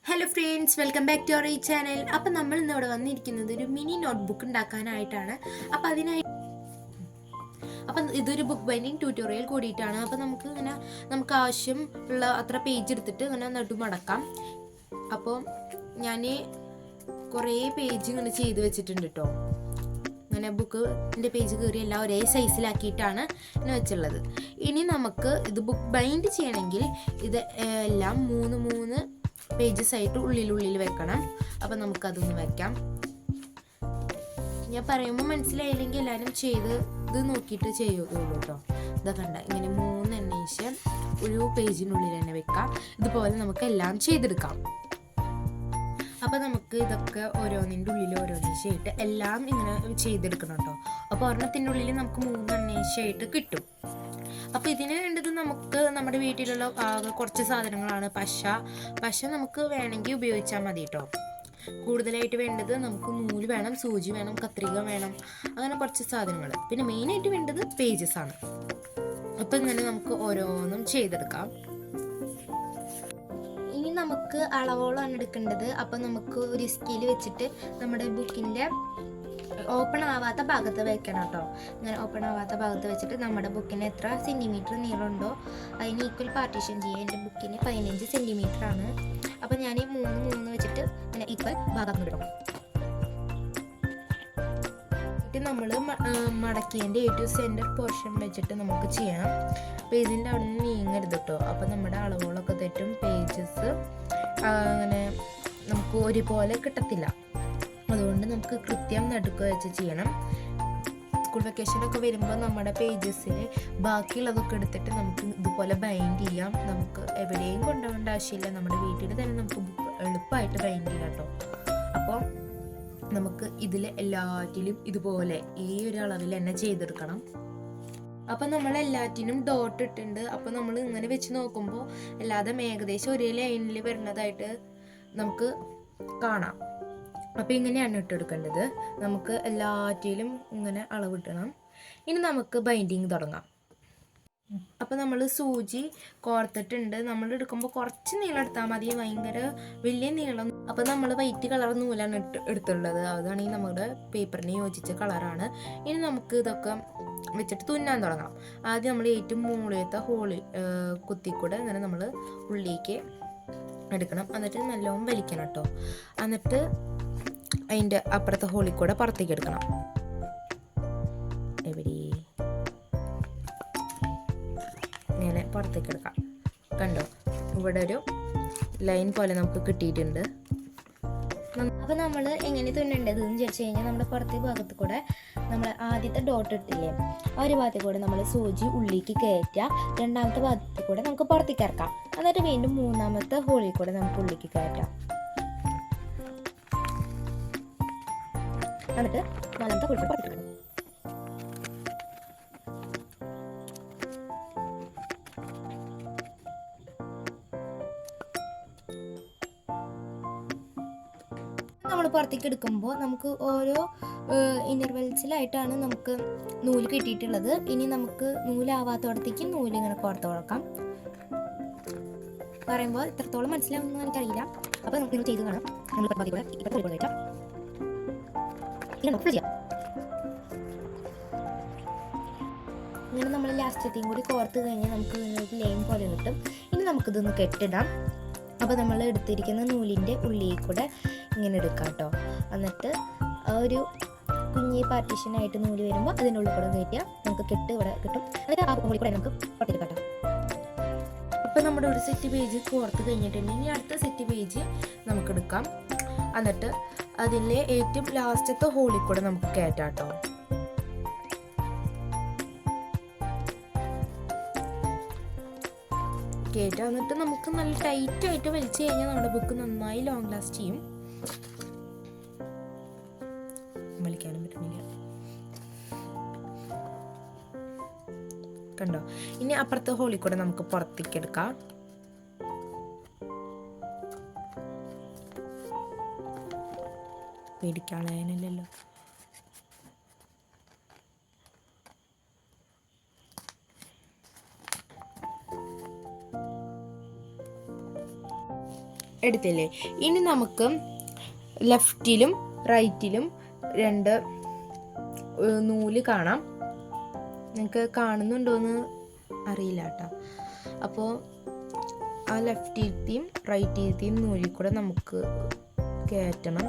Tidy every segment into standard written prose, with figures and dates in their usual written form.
Hello friends, welcome back to our ഈ channel. അപ്പം നമ്മൾ ഇന്നിവിടെ വന്നിരിക്കുന്നത് ഒരു മിനി നോട്ട്ബുക്ക് ഉണ്ടാക്കാനായിട്ടാണ്. അപ്പം ഇതൊരു ബുക്ക് ബൈൻഡിങ് ട്യൂട്ടോറിയൽ കൂടിയിട്ടാണ്. അപ്പം നമുക്ക് ആവശ്യം ഉള്ള അത്ര പേജ് എടുത്തിട്ട് ഇങ്ങനെ നടുമടക്കാം. അപ്പോൾ ഞാൻ കുറേ പേജ് ഇങ്ങനെ ചെയ്ത് വെച്ചിട്ടുണ്ട് കേട്ടോ. ഇങ്ങനെ ബുക്കിൻ്റെ പേജ് കയറി എല്ലാം ഒരേ സൈസിലാക്കിയിട്ടാണ് ഇങ്ങനെ വെച്ചുള്ളത്. ഇനി നമുക്ക് ഇത് ബുക്ക് ബൈൻഡ് ചെയ്യണമെങ്കിൽ ഇത് എല്ലാം മൂന്ന് പേജസ് ആയിട്ട് ഉള്ളിൽ വെക്കണം. അപ്പം നമുക്കതൊന്ന് വെക്കാം. ഞാൻ പറയുമ്പോൾ മനസ്സിലായില്ലെങ്കിൽ എല്ലാവരും ചെയ്ത് ഇത് നോക്കിയിട്ട് ചെയ്യുള്ളൂ കേട്ടോ. ഇതാ കണ്ട, ഇങ്ങനെ 3 എണ്ണീശം ഒരു പേജിനുള്ളിൽ തന്നെ വെക്കാം. ഇതുപോലെ നമുക്ക് എല്ലാം ചെയ്തെടുക്കാം. അപ്പം നമുക്ക് ഇതൊക്കെ ഓരോന്നിൻ്റെ ഉള്ളിൽ ഓരോന്നീശയായിട്ട് എല്ലാം ഇങ്ങനെ ചെയ്തെടുക്കണം കേട്ടോ. അപ്പോൾ ഒരെണ്ണത്തിൻ്റെ ഉള്ളിൽ നമുക്ക് 3 എണ്ണീശയായിട്ട് കിട്ടും. അപ്പോൾ ഇതിന് വേണ്ടത് നമുക്ക് നമ്മുടെ വീട്ടിലുള്ള കുറച്ച് സാധനങ്ങളാണ്. പശ നമുക്ക് വേണമെങ്കിൽ ഉപയോഗിച്ചാൽ മതി കേട്ടോ. കൂടുതലായിട്ട് വേണ്ടത് നമുക്ക് നൂല് വേണം, സൂചി വേണം, കത്രിക വേണം, അങ്ങനെ കുറച്ച് സാധനങ്ങൾ. പിന്നെ മെയിനായിട്ട് വേണ്ടത് പേജസ് ആണ്. അപ്പോൾ ഇങ്ങനെ നമുക്ക് ഓരോന്നും ചെയ്തെടുക്കാം. ഇനി നമുക്ക് അളവോളാണ് എടുക്കേണ്ടത്. അപ്പം നമുക്ക് ഒരു സ്കെയിൽ വെച്ചിട്ട് നമ്മുടെ ബുക്കിൻ്റെ ഓപ്പൺ ആവാത്ത ഭാഗത്ത് വെക്കണം കേട്ടോ. ഇങ്ങനെ ഓപ്പൺ ആവാത്ത ഭാഗത്ത് വെച്ചിട്ട് നമ്മുടെ ബുക്കിന് എത്ര സെൻറ്റിമീറ്റർ നീളമുണ്ടോ അതിന് ഈക്വൽ പാർട്ടീഷൻ ചെയ്യുക. എൻ്റെ ബുക്കിന് 15 സെൻറ്റിമീറ്റർ ആണ്. അപ്പം ഞാൻ 3 വെച്ചിട്ട് ഇങ്ങനെ ഈക്വൽ ഭാഗം ഇടും. എന്നിട്ട് നമ്മൾ മടക്കിയതിൻ്റെ ഏറ്റവും സെൻറ്റർ പോർഷൻ വെച്ചിട്ട് നമുക്ക് ചെയ്യണം. പേജിൻ്റെ അവിടെ നിന്ന് നീങ്ങരുത് കേട്ടോ. അപ്പം നമ്മുടെ അളവുകളൊക്കെ തെറ്റും. പേജസ് അങ്ങനെ നമുക്ക് ഒരുപോലെ കിട്ടത്തില്ല. അതുകൊണ്ട് നമുക്ക് കൃത്യം നടുക്ക് വെച്ച് ചെയ്യണം. സ്കൂൾ വെക്കേഷനൊക്കെ വരുമ്പോൾ നമ്മുടെ പേജസിൽ ബാക്കിയുള്ളതൊക്കെ എടുത്തിട്ട് നമുക്ക് ഇതുപോലെ ബൈൻഡ് ചെയ്യാം. നമുക്ക് എവിടെയും കൊണ്ടുപോകേണ്ട ആവശ്യമില്ല. നമ്മുടെ വീട്ടിൽ തന്നെ നമുക്ക് എളുപ്പമായിട്ട് ബൈൻഡ് ചെയ്യാം കേട്ടോ. അപ്പോൾ നമുക്ക് ഇതിൽ എല്ലാറ്റിലും ഇതുപോലെ ഈ ഒരു അളവിൽ തന്നെ ചെയ്തെടുക്കണം. അപ്പം നമ്മൾ എല്ലാറ്റിനും ഡോട്ട് ഇട്ടുണ്ട്. അപ്പം നമ്മൾ ഇങ്ങനെ വെച്ച് നോക്കുമ്പോൾ എല്ലാതും ഏകദേശം ഒരേ ലൈനിൽ വരുന്നതായിട്ട് നമുക്ക് കാണാം. അപ്പോൾ ഇങ്ങനെയാണ് ഇട്ടെടുക്കേണ്ടത്. നമുക്ക് എല്ലാറ്റിലും ഇങ്ങനെ അളവിട്ടണം. ഇനി നമുക്ക് ബൈൻഡിങ് തുടങ്ങാം. അപ്പോൾ നമ്മൾ സൂചി കോർത്തിട്ടുണ്ട്. നമ്മൾ എടുക്കുമ്പോൾ കുറച്ച് നീളം എടുത്താൽ മതി, ഭയങ്കര വലിയ നീളം. അപ്പോൾ നമ്മൾ വൈറ്റ് കളർ നൂലാണ് എടുത്തുള്ളത്. അതാണെങ്കിൽ നമ്മുടെ പേപ്പറിന് യോജിച്ച കളറാണ്. ഇനി നമുക്ക് ഇതൊക്കെ വെച്ചിട്ട് തുന്നാൻ തുടങ്ങാം. ആദ്യം നമ്മൾ ഏറ്റവും മുകളിലത്തെ കുത്തിക്കൂടെ ഇങ്ങനെ നമ്മൾ ഉള്ളിലേക്ക് എടുക്കണം. എന്നിട്ട് നല്ലോണം വലിക്കണം കേട്ടോ. എന്നിട്ട് അതിൻ്റെ അപ്പുറത്തെ ഹോളിൽ കൂടെ പുറത്തേക്ക് എടുക്കണം. എവിടെ ഇങ്ങനെ പുറത്തേക്ക് എടുക്കാം. കണ്ടോ, ഇവിടെ ഒരു ലൈൻ പോലെ നമുക്ക് കിട്ടിയിട്ടുണ്ട്. അപ്പോൾ നമ്മൾ എങ്ങനെ തുന്നേണ്ടതെന്ന് വിചാരിച്ചു കഴിഞ്ഞാൽ നമ്മുടെ പുറത്തെ ഭാഗത്ത് കൂടെ നമ്മൾ ആദ്യത്തെ ഡോട്ട് ഇട്ടില്ലേ, ആ ഒരു ഭാഗത്തിൽ കൂടെ നമ്മൾ സൂചി ഉള്ളിലേക്ക് കയറ്റുക. രണ്ടാമത്തെ ഭാഗത്തിൽ കൂടെ നമുക്ക് പുറത്തേക്ക് ഇറക്കാം. എന്നിട്ട് വീണ്ടും മൂന്നാമത്തെ ഹോളിൽ കൂടെ നമുക്ക് ഉള്ളിലേക്ക് കയറ്റാം. എന്നിട്ട് നാലാമത്തെ ഹോളിൽ കൂടെ പുറത്തേക്ക് ഇടണം. നമ്മൾ പുറത്തേക്ക് എടുക്കുമ്പോൾ നമുക്ക് ഓരോ ഇൻ്റർവെൽസിലായിട്ടാണ് നമുക്ക് നൂല് കിട്ടിയിട്ടുള്ളത്. ഇനി നമുക്ക് നൂലാവാത്തോടത്തേക്ക് നൂല് ഇങ്ങനെ കോർത്ത് കൊടുക്കാം. പറയുമ്പോൾ ഇത്രത്തോളം മനസ്സിലാവുമെന്ന് എനിക്കറിയില്ല. അപ്പോൾ നമുക്ക് നിങ്ങൾ ചെയ്ത് കാണാം. നമ്മൾ ഇങ്ങനെ നമ്മൾ ലാസ്റ്റത്തെയും കൂടി കോർത്ത് കഴിഞ്ഞാൽ നമുക്ക് നിങ്ങൾക്ക് ലൈൻ പോലെ കിട്ടും. ഇനി നമുക്കിതൊന്ന് കെട്ടിടാം. അപ്പോൾ നമ്മൾ എടുത്തിരിക്കുന്ന നൂലിൻ്റെ ഉള്ളിൽ കൂടെ ഇങ്ങനെ എടുക്കാം കേട്ടോ. എന്നിട്ട് ആ ഒരു കുഞ്ഞി പാർട്ടീഷനായിട്ട് നൂല് വരുമ്പോൾ അതിനുള്ളിൽ കൂടെ കയറ്റിയാൽ നമുക്ക് കെട്ട് ഇവിടെ കിട്ടും. എന്നിട്ട് ആ ഉള്ളിൽ കൂടെ നമുക്ക് പുറത്തെടുക്കാം കേട്ടോ. ഇപ്പം നമ്മുടെ ഒരു സെറ്റ് പേജ് കോർത്ത് കഴിഞ്ഞിട്ടുണ്ട്. ഇനി അടുത്ത സെറ്റ് പേജ് നമുക്കെടുക്കാം. എന്നിട്ട് അതിലെ ഏറ്റവും ലാസ്റ്റത്തെ ഹോളിൽ കൂടെ നമുക്ക് കയറ്റാം കേട്ടോ. കയറ്റാം. എന്നിട്ട് നമുക്ക് നല്ല ടൈറ്റായിട്ട് വലിച്ചു കഴിഞ്ഞാൽ നമ്മുടെ ബുക്ക് നന്നായി ലോങ് ലാസ്റ്റ് ചെയ്യും. വലിക്കാനും പറ്റുന്നില്ല, കണ്ടോ. ഇനി അപ്പുറത്തെ ഹോളിൽ കൂടെ നമുക്ക് പുറത്തേക്ക് എടുക്കാം. പേടിക്കാനല്ലോ. എടുത്തില്ലേ. ഇനി നമുക്ക് ലെഫ്റ്റിലും റൈറ്റിലും 2 നൂല് കാണാം. നിങ്ങൾക്ക് കാണുന്നുണ്ടോയെന്ന് അറിയില്ല കേട്ടോ. അപ്പോൾ ആ ലെഫ്റ്റിലത്തെയും റൈറ്റിലത്തെയും നൂലിൽ കൂടെ നമുക്ക് കയറ്റണം.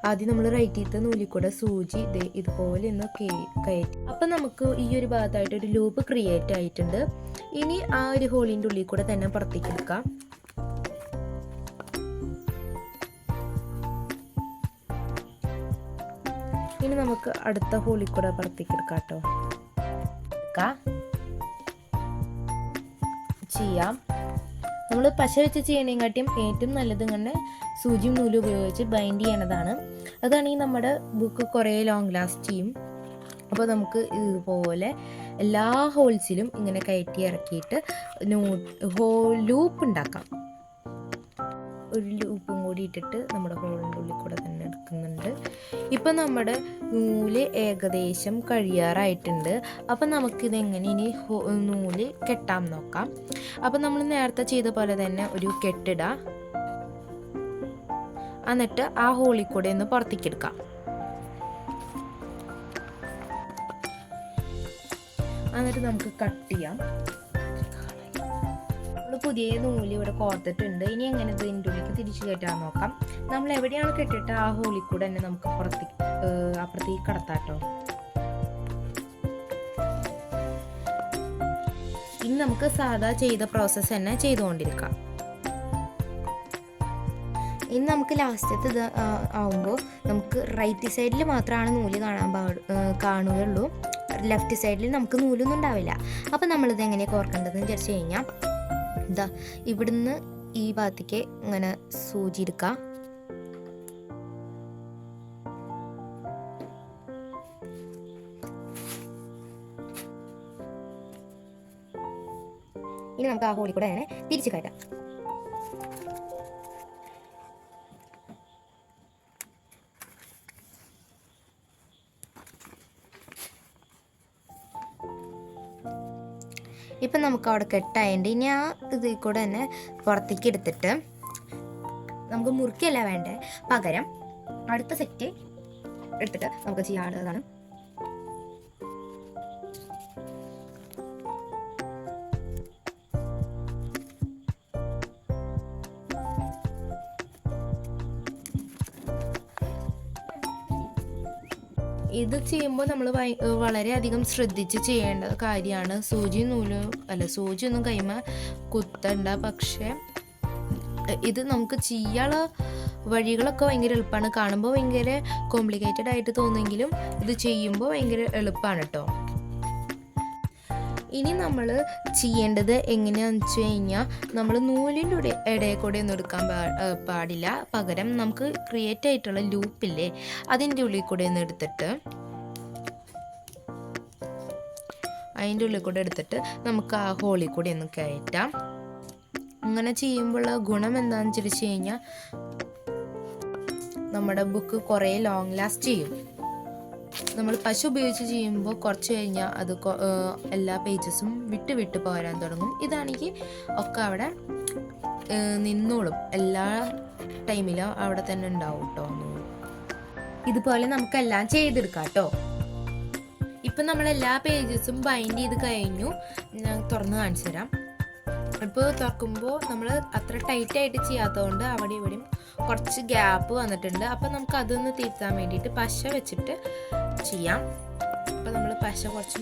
ആദ്യം നമ്മൾ റൈറ്റിലത്തെ നൂലിൽ കൂടെ സൂചി ഇതുപോലെ ഒന്ന് കയറ്റി. അപ്പം നമുക്ക് ഈ ഒരു ഭാഗത്തായിട്ട് ഒരു ലൂപ്പ് ക്രിയേറ്റ് ആയിട്ടുണ്ട്. ഇനി ആ ഒരു ഹോളിൻ്റെ ഉള്ളിൽ കൂടെ തന്നെ പുറത്തേക്ക് എടുക്കാം. ഇനി നമുക്ക് അടുത്ത ഹോളിൽ കൂടെ പുറത്തേക്ക് എടുക്കാം കേട്ടോ. ചെയ്യാം. നമ്മൾ പശ വെച്ച് ചെയ്യണേക്കാട്ടിയും ഏറ്റവും നല്ലത് ഇങ്ങനെ സൂചിയും നൂലും ഉപയോഗിച്ച് ബൈൻഡ് ചെയ്യണതാണ്. അതാണെങ്കിൽ നമ്മുടെ ബുക്ക് കുറേ ലോങ് ലാസ്റ്റ് ചെയ്യും. അപ്പോൾ നമുക്ക് ഇതുപോലെ എല്ലാ ഹോൾസിലും ഇങ്ങനെ കയറ്റി ഇറക്കിയിട്ട് ലൂപ്പ് ഉണ്ടാക്കാം. ഒരു ലൂപ്പും കൂടി ഇട്ടിട്ട് നമ്മുടെ ഹോളിൻ്റെ ഉള്ളിൽ കൂടെ തന്നെ എടുക്കുന്നുണ്ട്. ഇപ്പം നമ്മുടെ നൂല് ഏകദേശം കഴിയാറായിട്ടുണ്ട്. അപ്പം നമുക്കിതെങ്ങനെ ഇനി നൂല് കെട്ടാൻ നോക്കാം. അപ്പം നമ്മൾ നേരത്തെ ചെയ്ത പോലെ തന്നെ ഒരു കെട്ടിടാം. എന്നിട്ട് ആ ഹോളിൽ കൂടെ ഒന്ന് പുറത്തേക്ക് എടുക്കാം. എന്നിട്ട് നമുക്ക് കട്ട് ചെയ്യാം. പുതിയ നൂല് ഇവിടെ കോർത്തിട്ടുണ്ട്. ഇനി എങ്ങനെ ഇതിൻ്റെ ഉള്ളിലേക്ക് തിരിച്ചു കയറ്റാൻ നോക്കാം. നമ്മൾ എവിടെയാണ് കെട്ടിട്ട് ആ ഹോളിൽ കൂടെ തന്നെ നമുക്ക് അപ്പുറത്തേക്ക് കടത്താട്ടോ. ഇനി നമുക്ക് സാധാ ചെയ്ത പ്രോസസ്സ് തന്നെ ചെയ്തുകൊണ്ടിരിക്കാം. ഇനി നമുക്ക് ലാസ്റ്റത്തെ ഇത് ആവുമ്പോൾ നമുക്ക് റൈറ്റ് സൈഡിൽ മാത്രമാണ് നൂല് കാണുകയുള്ളൂ. ലെഫ്റ്റ് സൈഡിൽ നമുക്ക് നൂലൊന്നും ഉണ്ടാവില്ല. അപ്പം നമ്മളിത് എങ്ങനെയാണ് കോർക്കേണ്ടതെന്ന് വിചാരിച്ചു കഴിഞ്ഞാൽ ഇതാ ഇവിടുന്ന് ഈ ഭാഗത്തേക്ക് ഇങ്ങനെ സൂചി എടുക്കാം. ഇനി നമുക്ക് ആ ഹോളിൽ കൂടെ അങ്ങനെ തിരിച്ചു കയറ്റാം. ഇപ്പം നമുക്ക് അവിടെ കെട്ടായതുകൊണ്ട് ഇനി ആ ഇതിൽ കൂടെ തന്നെ പുറത്തേക്ക് എടുത്തിട്ട് നമുക്ക് മുറുക്കിയല്ല വേണ്ടേ, പകരം അടുത്ത സെറ്റ് എടുത്തിട്ട് നമുക്ക് ചെയ്യാനുള്ളതാണ്. ഇത് ചെയ്യുമ്പോൾ നമ്മൾ വളരെയധികം ശ്രദ്ധിച്ച് ചെയ്യേണ്ട കാര്യമാണ്. സൂചിയൊന്നും കൈമ കുത്തണ്ട. പക്ഷേ ഇത് നമുക്ക് ചെയ്യാനുള്ള വഴികളൊക്കെ ഭയങ്കര എളുപ്പമാണ്. കാണുമ്പോൾ ഭയങ്കര കോംപ്ലിക്കേറ്റഡ് ആയിട്ട് തോന്നുമെങ്കിലും ഇത് ചെയ്യുമ്പോൾ ഭയങ്കര എളുപ്പമാണ് കേട്ടോ. ഇനി നമ്മൾ ചെയ്യേണ്ടത് എങ്ങനെയാണെന്ന് വെച്ച് കഴിഞ്ഞാൽ നമ്മൾ നൂലിൻ്റെ ഇടയിൽ കൂടെ ഒന്നും എടുക്കാൻ പാടില്ല. പകരം നമുക്ക് ക്രിയേറ്റ് ആയിട്ടുള്ള ലൂപ്പില്ലേ അതിൻ്റെ ഉള്ളിൽ കൂടെ ഒന്ന് എടുത്തിട്ട് നമുക്ക് ആ ഹോളിൽ കൂടി ഒന്ന് കയറ്റാം. അങ്ങനെ ചെയ്യുമ്പോഴുള്ള ഗുണം എന്താണെന്ന് വെച്ച് കഴിഞ്ഞാൽ നമ്മുടെ ബുക്ക് കുറേ ലോങ് ലാസ്റ്റ് ചെയ്യും. നമ്മൾ പശ ഉപയോഗിച്ച് ചെയ്യുമ്പോൾ കുറച്ച് കഴിഞ്ഞാൽ അത് എല്ലാ പേജസും വിട്ട് പോരാൻ തുടങ്ങും. ഇതാണെങ്കിൽ ഒക്കെ അവിടെ നിന്നോളും, എല്ലാ ടൈമിലും അവിടെ തന്നെ ഉണ്ടാവും കേട്ടോ. ഇതുപോലെ നമുക്കെല്ലാം ചെയ്തെടുക്കാം കേട്ടോ. ഇപ്പം നമ്മളെല്ലാ പേജസും ബൈൻഡ് ചെയ്ത് കഴിഞ്ഞു. ഞാൻ തുറന്ന് കാണിച്ചു തരാം. ഇപ്പോൾ തുറക്കുമ്പോൾ നമ്മൾ അത്ര ടൈറ്റായിട്ട് ചെയ്യാത്തതുകൊണ്ട് അവിടെ ഇവിടെയും കുറച്ച് ഗ്യാപ്പ് വന്നിട്ടുണ്ട്. അപ്പം നമുക്ക് അതൊന്ന് തിരുത്താൻ വേണ്ടിയിട്ട് പശ വെച്ചിട്ട് ചെയ്യാം. അപ്പോൾ നമ്മൾ പശ കുറച്ച്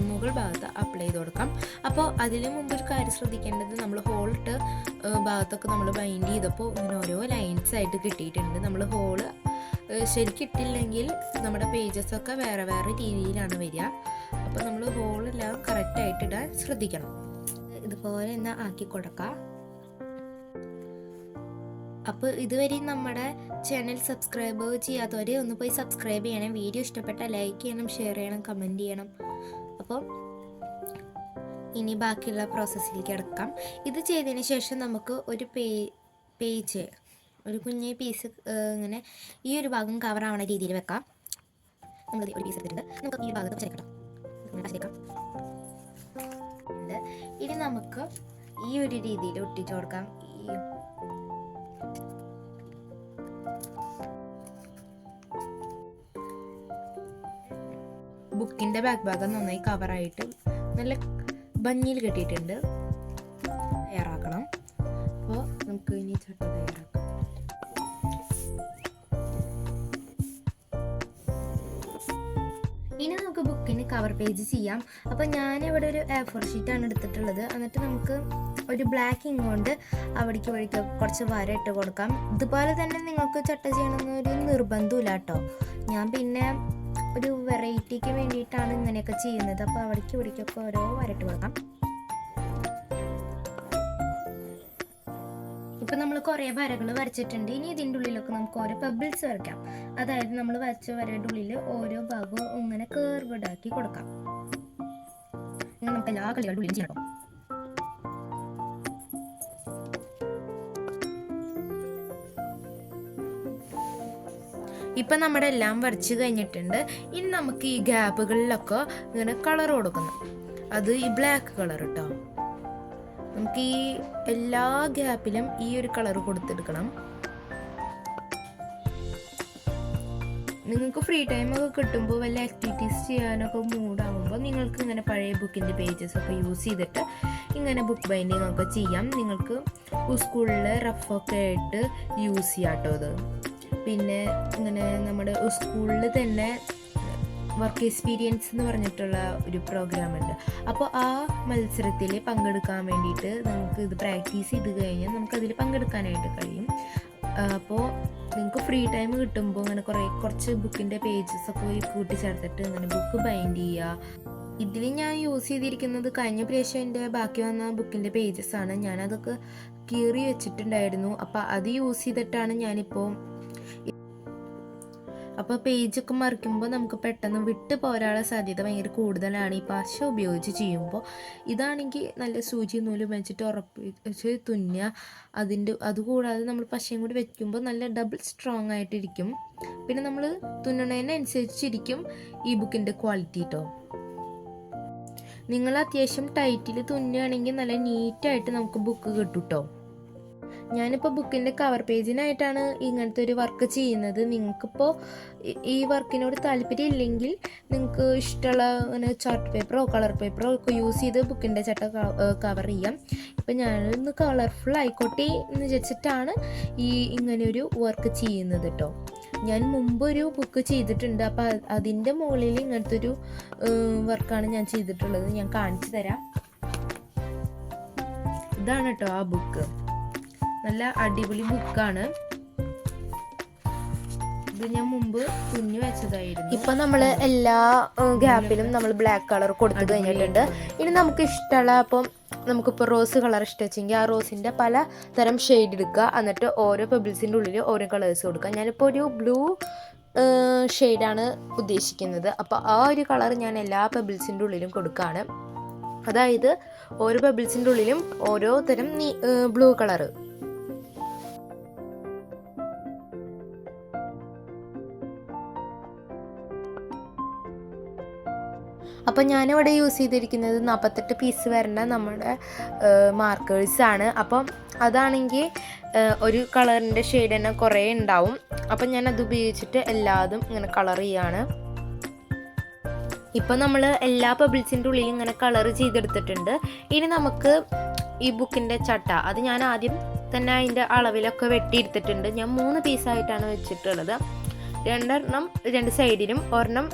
മുകൾ ഭാഗത്ത് അപ്ലൈ ചെയ്ത് കൊടുക്കാം. അപ്പോൾ അതിന് മുമ്പ് ഒരു കാര്യം ശ്രദ്ധിക്കേണ്ടത്, നമ്മൾ ഹോളിട്ട് ഭാഗത്തൊക്കെ നമ്മൾ ബൈൻഡ് ചെയ്തപ്പോൾ ഇങ്ങനെ ഓരോ ലൈൻസ് ആയിട്ട് കിട്ടിയിട്ടുണ്ട്. നമ്മൾ ഹോള് ശരിക്കും ഇട്ടില്ലെങ്കിൽ നമ്മുടെ പേജസൊക്കെ വേറെ വേറെ രീതിയിലാണ് വരിക. അപ്പോൾ നമ്മൾ ഹോളെല്ലാം കറക്റ്റായിട്ട് ഇടാൻ ശ്രദ്ധിക്കണം. ഇതുപോലെ ഒന്ന് ആക്കി കൊടുക്കാം. അപ്പോൾ ഇതുവരെ നമ്മുടെ ചാനൽ സബ്സ്ക്രൈബ് ചെയ്യാത്തവരെ ഒന്ന് പോയി സബ്സ്ക്രൈബ് ചെയ്യണം. വീഡിയോ ഇഷ്ടപ്പെട്ടാൽ ലൈക്ക് ചെയ്യണം, ഷെയർ ചെയ്യണം, കമൻറ്റ് ചെയ്യണം. അപ്പോൾ ഇനി ബാക്കിയുള്ള പ്രോസസ്സിലേക്ക് കിടക്കാം. ഇത് ചെയ്തതിന് ശേഷം നമുക്ക് ഒരു പേജ് ഒരു കുഞ്ഞ് പീസ് ഇങ്ങനെ ഈ ഒരു ഭാഗം കവർ ആവുന്ന രീതിയിൽ വെക്കാം. നമ്മൾ ഒരു പീസ് എടുത്തിട്ടുണ്ട്. നമുക്ക് ഈ ഭാഗത്ത് ചേർക്കണം. ഇനി നമുക്ക് ഈ ഒരു രീതിയിൽ ഒട്ടിച്ചു കൊടുക്കാം. ബുക്കിൻ്റെ ബാക്ക് ഭാഗം നന്നായി കവറായിട്ട് നല്ല ഭംഗിയിൽ കെട്ടിയിട്ടുണ്ട്. തയ്യാറാക്കണം. അപ്പോൾ നമുക്ക് ഇനി ചട്ട തയ്യാറാക്കാം. ഇനി നമുക്ക് ബുക്കിന് കവർ പേജ് ചെയ്യാം. അപ്പോൾ ഞാനിവിടെ ഒരു A4 ഷീറ്റാണ് എടുത്തിട്ടുള്ളത്. എന്നിട്ട് നമുക്ക് ഒരു ബ്ലാക്ക് ഇങ്ക് കൊണ്ട് അവിടേക്ക് വഴിക്ക് കുറച്ച് വര ഇട്ട് കൊടുക്കാം. ഇതുപോലെ തന്നെ നിങ്ങൾക്ക് ചട്ട ചെയ്യണമെന്നൊരു നിർബന്ധമില്ല കേട്ടോ. ഞാൻ പിന്നെ ഒരു വെറൈറ്റിക്ക് വേണ്ടിയിട്ടാണ് ഇങ്ങനെയൊക്കെ ചെയ്യുന്നത്. അപ്പോൾ അവിടേക്ക് ഇവിടേക്കൊക്കെ ഓരോ വരട്ട് കൊടുക്കാം. ഇപ്പം നമ്മൾ കുറേ വരകൾ വരച്ചിട്ടുണ്ട്. ഇനി ഇതിൻ്റെ ഉള്ളിലൊക്കെ നമുക്ക് ഓരോ പെബിൾസ് വരയ്ക്കാം. അതായത് നമ്മൾ വരച്ച വരയുടെ ഉള്ളിൽ ഓരോ ഭാഗവും ഇങ്ങനെ കേർവ്ഡ് ആക്കി കൊടുക്കാം. ഇങ്ങനെ നമുക്ക് എല്ലാ കളികളുടെ ഉള്ളിലും ചെയ്യണം. ഇപ്പം നമ്മുടെ എല്ലാം വരച്ച് കഴിഞ്ഞിട്ടുണ്ട്. ഇനി നമുക്ക് ഈ ഗ്യാപ്പുകളിലൊക്കെ ഇങ്ങനെ കളർ കൊടുക്കണം. അത് ഈ ബ്ലാക്ക് കളർ കേട്ടോ. നമുക്ക് ഈ എല്ലാ ഗ്യാപ്പിലും ഈ ഒരു കളർ കൊടുത്തെടുക്കണം. നിങ്ങൾക്ക് ഫ്രീ ടൈമൊക്കെ കിട്ടുമ്പോൾ വല്ല ആക്ടിവിറ്റീസ് ചെയ്യാനൊക്കെ മൂഡാകുമ്പോൾ നിങ്ങൾക്ക് ഇങ്ങനെ പഴയ ബുക്കിൻ്റെ പേജസ് ഒക്കെ യൂസ് ചെയ്തിട്ട് ഇങ്ങനെ ബുക്ക് ബൈൻഡിങ് ഒക്കെ ചെയ്യാം. നിങ്ങൾക്ക് സ്കൂളിൽ റഫൊക്കെ ആയിട്ട് യൂസ് ചെയ്യാം കേട്ടോ ഇത്. പിന്നെ ഇങ്ങനെ നമ്മുടെ സ്കൂളിൽ തന്നെ വർക്ക് എക്സ്പീരിയൻസ് എന്ന് പറഞ്ഞിട്ടുള്ള ഒരു പ്രോഗ്രാം ഉണ്ട്. അപ്പോൾ ആ മത്സരത്തിൽ പങ്കെടുക്കാൻ വേണ്ടിയിട്ട് നമുക്ക് ഇത് പ്രാക്ടീസ് ചെയ്ത് കഴിഞ്ഞാൽ നമുക്കതിൽ പങ്കെടുക്കാനായിട്ട് കഴിയും. അപ്പോൾ നിങ്ങൾക്ക് ഫ്രീ ടൈം കിട്ടുമ്പോൾ ഇങ്ങനെ കുറച്ച് ബുക്കിൻ്റെ പേജസൊക്കെ കൂട്ടിച്ചേർത്തിട്ട് ഇങ്ങനെ ബുക്ക് ബൈൻഡ് ചെയ്യുക. ഇതിൽ ഞാൻ യൂസ് ചെയ്തിരിക്കുന്നത് കഴിഞ്ഞ പ്രാവശ്യം എൻ്റെ ബാക്കി വന്ന ബുക്കിൻ്റെ പേജസാണ്. ഞാനതൊക്കെ കീറി വെച്ചിട്ടുണ്ടായിരുന്നു. അപ്പോൾ അത് യൂസ് ചെയ്തിട്ടാണ് ഞാനിപ്പോൾ. അപ്പോൾ പേജൊക്കെ മറിക്കുമ്പോൾ നമുക്ക് പെട്ടെന്ന് വിട്ട് പോരാനുള്ള സാധ്യത ഭയങ്കര കൂടുതലാണ് ഈ പശ ഉപയോഗിച്ച് ചെയ്യുമ്പോൾ. ഇതാണെങ്കിൽ നല്ല സൂചി നൂലും വെച്ചിട്ട് ഉറപ്പിച്ച് തുന്നുക. അതുകൂടാതെ നമ്മൾ പശയും കൂടി വെക്കുമ്പോൾ നല്ല ഡബിൾ സ്ട്രോങ് ആയിട്ടിരിക്കും. പിന്നെ നമ്മൾ തുന്നണതിനനുസരിച്ചിരിക്കും ഈ ബുക്കിൻ്റെ ക്വാളിറ്റി കേട്ടോ. നിങ്ങൾ അത്യാവശ്യം ടൈറ്റിൽ തുന്നുകയാണെങ്കിൽ നല്ല നീറ്റായിട്ട് നമുക്ക് ബുക്ക് കിട്ടും കേട്ടോ. ഞാനിപ്പോൾ ബുക്കിൻ്റെ കവർ പേജിനായിട്ടാണ് ഇങ്ങനത്തെ ഒരു വർക്ക് ചെയ്യുന്നത്. നിങ്ങൾക്കിപ്പോൾ ഈ വർക്കിനോട് താല്പര്യം ഇല്ലെങ്കിൽ നിങ്ങൾക്ക് ഇഷ്ടമുള്ള അങ്ങനെ ചാർട്ട് പേപ്പറോ കളർ പേപ്പറോ ഒക്കെ യൂസ് ചെയ്ത് ബുക്കിൻ്റെ ചട്ട കവർ ചെയ്യാം. ഇപ്പം ഞാനൊന്ന് കളർഫുൾ ആയിക്കോട്ടെ എന്ന് വിചാരിച്ചിട്ടാണ് ഇങ്ങനെയൊരു വർക്ക് ചെയ്യുന്നത് കേട്ടോ. ഞാൻ മുമ്പൊരു ബുക്ക് ചെയ്തിട്ടുണ്ട്. അപ്പോൾ അതിൻ്റെ മുകളിൽ ഇങ്ങനത്തെ ഒരു വർക്കാണ് ഞാൻ ചെയ്തിട്ടുള്ളത്. ഞാൻ കാണിച്ചു തരാം. ഇതാണ് കേട്ടോ ആ ബുക്ക്. നല്ല അടിപൊളി ബുക്കാണ് ഇത്. ഞാൻ മുമ്പ് കുഞ്ഞു വെച്ചതായിരുന്നു. ഇപ്പൊ നമ്മൾ എല്ലാ ഗ്യാപ്പിലും നമ്മൾ ബ്ലാക്ക് കളർ കൊടുത്തു കഴിഞ്ഞിട്ടുണ്ട്. ഇനി നമുക്ക് ഇഷ്ടമുള്ള, അപ്പം നമുക്കിപ്പോൾ റോസ് കളർ ഇഷ്ടമെങ്കിൽ ആ റോസിൻ്റെ പല തരം ഷെയ്ഡ് എടുക്കുക. എന്നിട്ട് ഓരോ പെബിൾസിൻ്റെ ഉള്ളിൽ ഓരോ കളേഴ്സ് കൊടുക്കുക. ഞാനിപ്പോൾ ഒരു ബ്ലൂ ഷെയ്ഡാണ് ഉദ്ദേശിക്കുന്നത്. അപ്പോൾ ആ ഒരു കളർ ഞാൻ എല്ലാ പെബിൾസിൻ്റെ ഉള്ളിലും കൊടുക്കുകയാണ്. അതായത് ഓരോ പെബിൾസിൻ്റെ ഉള്ളിലും ഓരോ തരം ബ്ലൂ കളറ്. അപ്പോൾ ഞാനിവിടെ യൂസ് ചെയ്തിരിക്കുന്നത് 48 പീസ് വരുന്ന നമ്മുടെ മാർക്കേഴ്സാണ്. അപ്പം അതാണെങ്കിൽ ഒരു കളറിൻ്റെ ഷെയ്ഡ് തന്നെ കുറേ ഉണ്ടാവും. അപ്പം ഞാനത് ഉപയോഗിച്ചിട്ട് എല്ലാതും ഇങ്ങനെ കളർ ചെയ്യാണ്. ഇപ്പം നമ്മൾ എല്ലാ പെബിൾസിൻ്റെ ഉള്ളിലും ഇങ്ങനെ കളർ ചെയ്തെടുത്തിട്ടുണ്ട്. ഇനി നമുക്ക് ഈ ബുക്കിൻ്റെ ചട്ട, അത് ഞാൻ ആദ്യം തന്നെ അതിൻ്റെ അളവിലൊക്കെ വെട്ടിയെടുത്തിട്ടുണ്ട്. ഞാൻ 3 പീസായിട്ടാണ് വെച്ചിട്ടുള്ളത്. 2 സൈഡിലും ഒരെണ്ണം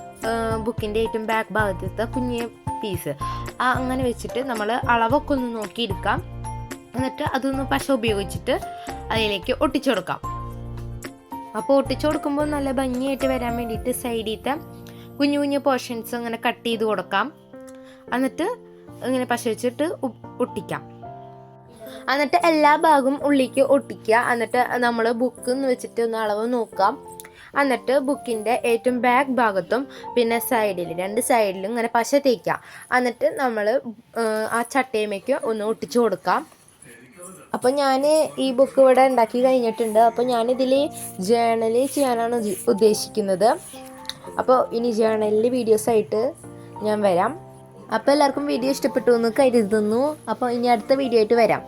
ബുക്കിൻ്റെ ഏറ്റവും ബാക്ക് ഭാഗത്തെ കുഞ്ഞ് പീസ് അങ്ങനെ വെച്ചിട്ട് നമ്മൾ അളവൊക്കെ ഒന്ന് നോക്കിയെടുക്കാം. എന്നിട്ട് അതൊന്ന് പശ ഉപയോഗിച്ചിട്ട് അതിലേക്ക് ഒട്ടിച്ചു കൊടുക്കാം. അപ്പോൾ ഒട്ടിച്ചു കൊടുക്കുമ്പോൾ നല്ല ഭംഗിയായിട്ട് വരാൻ വേണ്ടിയിട്ട് സൈഡിലത്തെ കുഞ്ഞു കുഞ്ഞു പോർഷൻസ് ഇങ്ങനെ കട്ട് ചെയ്ത് കൊടുക്കാം. എന്നിട്ട് ഇങ്ങനെ പശ വെച്ചിട്ട് ഒട്ടിക്കാം. എന്നിട്ട് എല്ലാ ഭാഗവും ഉള്ളിലേക്ക് ഒട്ടിക്കുക. എന്നിട്ട് നമ്മൾ ബുക്ക് എന്ന് വെച്ചിട്ട് ഒന്ന് അളവ് നോക്കാം. എന്നിട്ട് ബുക്കിൻ്റെ ഏറ്റവും ബാക്ക് ഭാഗത്തും പിന്നെ സൈഡിൽ 2 സൈഡിലും ഇങ്ങനെ പശ തേക്കുക. എന്നിട്ട് നമ്മൾ ആ ചട്ടയമേക്ക് ഒന്ന് ഒട്ടിച്ചു കൊടുക്കാം. അപ്പോൾ ഞാൻ ഈ ബുക്ക് ഇവിടെ ഉണ്ടാക്കി കഴിഞ്ഞിട്ടുണ്ട്. അപ്പോൾ ഞാനിതിൽ ജേണൽ ചെയ്യാനാണ് ഉദ്ദേശിക്കുന്നത്. അപ്പോൾ ഇനി ജേണലിൽ വീഡിയോസായിട്ട് ഞാൻ വരാം. അപ്പോൾ എല്ലാവർക്കും വീഡിയോ ഇഷ്ടപ്പെട്ടു എന്ന് കരുതുന്നു. അപ്പോൾ ഇനി അടുത്ത വീഡിയോ ആയിട്ട് വരാം.